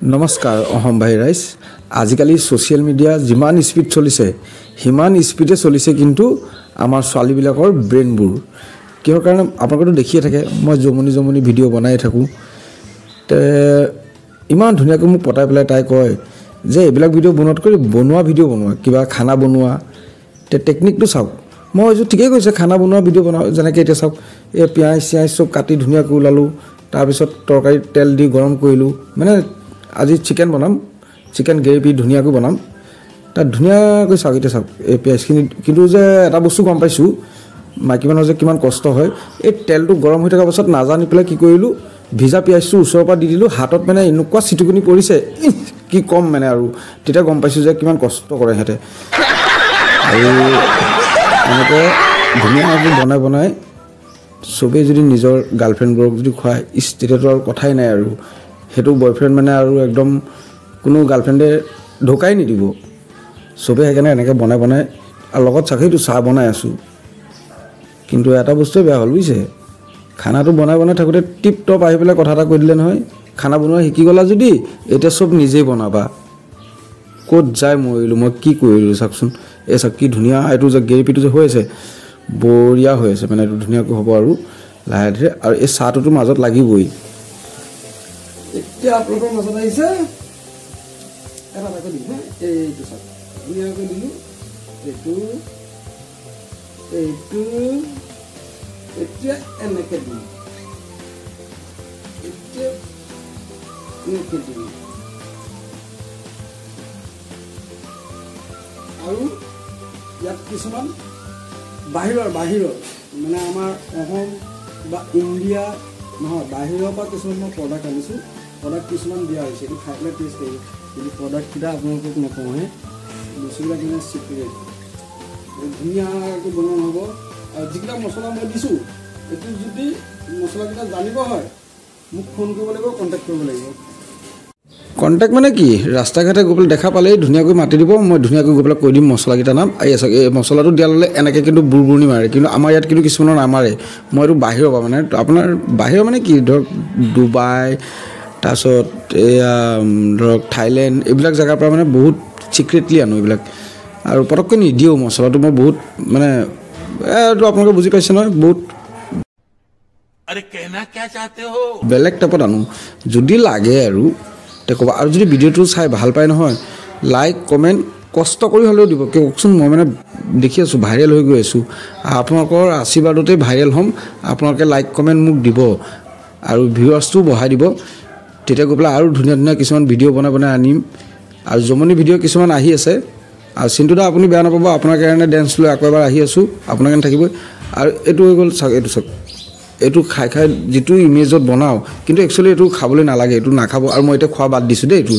নমস্কাৰ অহম ভাই ৰাইজ আজিকালি সোশ্যাল মিডিয়া যিমান স্পিড চলিছে হিমান স্পিডে চলিছে কিন্তু আমাৰ ছোৱালীবিলাকৰ ব্ৰেইনবোৰ কিহৰ কাৰণে আপোনালোকে দেখিয়ে থাকে মই জমনি ভিডিঅ' বনাই থাকোঁ তে ইমান ধুনীয়াকৈ মোক পটাই পেলাই তাই কয় যে এইবিলাক ভিডিঅ' বনোৱাতকৈ বনোৱা ভিডিঅ' বনোৱা কিবা খানা বনোৱা তে টেকনিকটো চাওক মই যে ঠিকই কৈছে খানা বনোৱা ভিডিঅ' বনাওঁ যেনেকৈ এতিয়া চাওক এই পিঁয়াজ চব কাটি ধুনীয়াকৈ ওলালোঁ তাৰপিছত তৰকাৰী তেল দি গৰম কৰিলোঁ মানে আজি চিকেন বনাম চিকেন গ্ৰেভি ধুনীয়াকৈ বনাম তাত ধুনীয়াকৈ চাওক এতিয়া চাওক এই পিঁয়াজখিনি কিন্তু যে এটা বস্তু গম পাইছোঁ মাইকী মানুহৰ যে কিমান কষ্ট হয় এই তেলটো গৰম হৈ থকাৰ পাছত নাজানি পেলাই কি কৰিলোঁ ভিজা পিঁয়াজটো ওচৰৰ পৰা দি দিলোঁ হাতত মানে এনেকুৱা চিটুকুনি পৰিছে কি কম মানে আৰু তেতিয়া গম পাইছোঁ যে কিমান কষ্ট কৰে সিহঁতে আৰু এনেকৈ ধুনীয়াকৈ বনাই চবেই যদি নিজৰ গাৰ্লফ্ৰেণ্ডবোৰক যদি খুৱায় তেতিয়াতো আৰু কথাই নাই আৰু সেইটো বয়ফ্ৰেণ্ড মানে আৰু একদম কোনো গাৰ্লফ্ৰেণ্ডে ঢোকাই নিদিব চবেই সেইকাৰণে এনেকৈ বনাই আৰু লগত চাকৰিটো চাহ বনাই আছোঁ কিন্তু এটা বস্তুৱে বেয়া হ'ল বুজিছে খানাটো বনাই থাকোঁতে টিপ টপ আহি পেলাই কথা এটা কৈ দিলে নহয় খানা বনোৱা শিকি গ'লা যদি এতিয়া চব নিজেই বনাবা ক'ত যায় মৰিলোঁ মই কি কৰিলোঁ চাওকচোন এই চাওক কি ধুনীয়া এইটো যে গ্ৰেভিটো যে হৈ আছে বঢ়িয়া হৈ আছে মানে এইটো ধুনীয়াকৈ হ'ব আৰু লাহে ধীৰে আৰু এই চাহটোতো মাজত লাগিবই এতিয়া আপোনালোকৰ মাজত আহিছে এটা দিম এইটো চাওক ধুনীয়াকৈ দিলোঁ এইটো এতিয়া এনেকৈ দিম আৰু ইয়াত কিছুমান বাহিৰৰ মানে আমাৰ অসম বা ইণ্ডিয়া নহয় বাহিৰৰ পৰা কিছুমান মই প্ৰডাক্ট আনিছোঁ প্ৰডাক্ট কিছুমান দিয়া হৈছে এইটো খাই পেলাই টেষ্ট কৰিব কিন্তু প্ৰডাক্টকেইটা আপোনালোকক নকওঁহে বস্তুবিলাক মানে চিক্ৰেট ধুনীয়াকৈ বনোৱা নহ'ব আৰু যিকেইটা মছলা মই দিছোঁ এইটো যদি মছলাকেইটা জানিব হয় মোক ফোন কৰিব লাগিব কণ্টেক্ট কৰিব লাগিব কণ্টেক্ট মানে কি ৰাস্তা ঘাটে গৈ পেলাই দেখা পালেই ধুনীয়াকৈ মাতি দিব মই ধুনীয়াকৈ গৈ পেলাই কৈ দিম মছলাকেইটাৰ নাম এই মছলাটো দিয়া ল'লে এনেকৈ কিন্তু বুৰবুৰণি মাৰে কিন্তু আমাৰ ইয়াত কিন্তু কিছুমানৰ নামাৰে মই এইটো বাহিৰৰ পৰা মানে আপোনাৰ বাহিৰৰ মানে কি ধৰক ডুবাই তাৰপিছত এয়া ধৰক থাইলেণ্ড এইবিলাক জেগাৰ পৰা মানে বহুত ছিক্ৰেটলি আনো এইবিলাক আৰু পটককৈ নিদিওঁ মছলাটো মই বহুত মানে এইটো আপোনালোকে বুজি পাইছে নহয় বহুত বেলেগ টাইপত আনো যদি লাগে আৰু ক'বা আৰু যদি ভিডিঅ'টো চাই ভাল পায় নহয় লাইক কমেণ্ট কষ্ট কৰি হ'লেও দিব কওকচোন মই মানে দেখি আছোঁ ভাইৰেল হৈ গৈ আছোঁ আপোনালোকৰ আশীৰ্বাদতে ভাইৰেল হ'ম আপোনালোকে লাইক কমেণ্ট মোক দিব আৰু ভিউৱাৰ্ছটো বঢ়াই দিব তেতিয়া গৈ পেলাই আৰু ধুনীয়া কিছুমান ভিডিঅ' বনাই আনিম আৰু জমনি ভিডিঅ' কিছুমান আহি আছে আৰু চিন্তুদা আপুনি বেয়া নাপাব আপোনাৰ কাৰণে ডেন্স লৈ আকৌ এবাৰ আহি আছোঁ আপোনাৰ কাৰণে থাকিবই আৰু এইটো হৈ গ'ল চাওক এইটো চাওক এইটো খাই যিটো ইমেজত বনাওঁ কিন্তু একচুৱেলি এইটো খাবলৈ নালাগে এইটো নাখাব আৰু মই এতিয়া খোৱা বাদ দিছোঁ দেই এইটো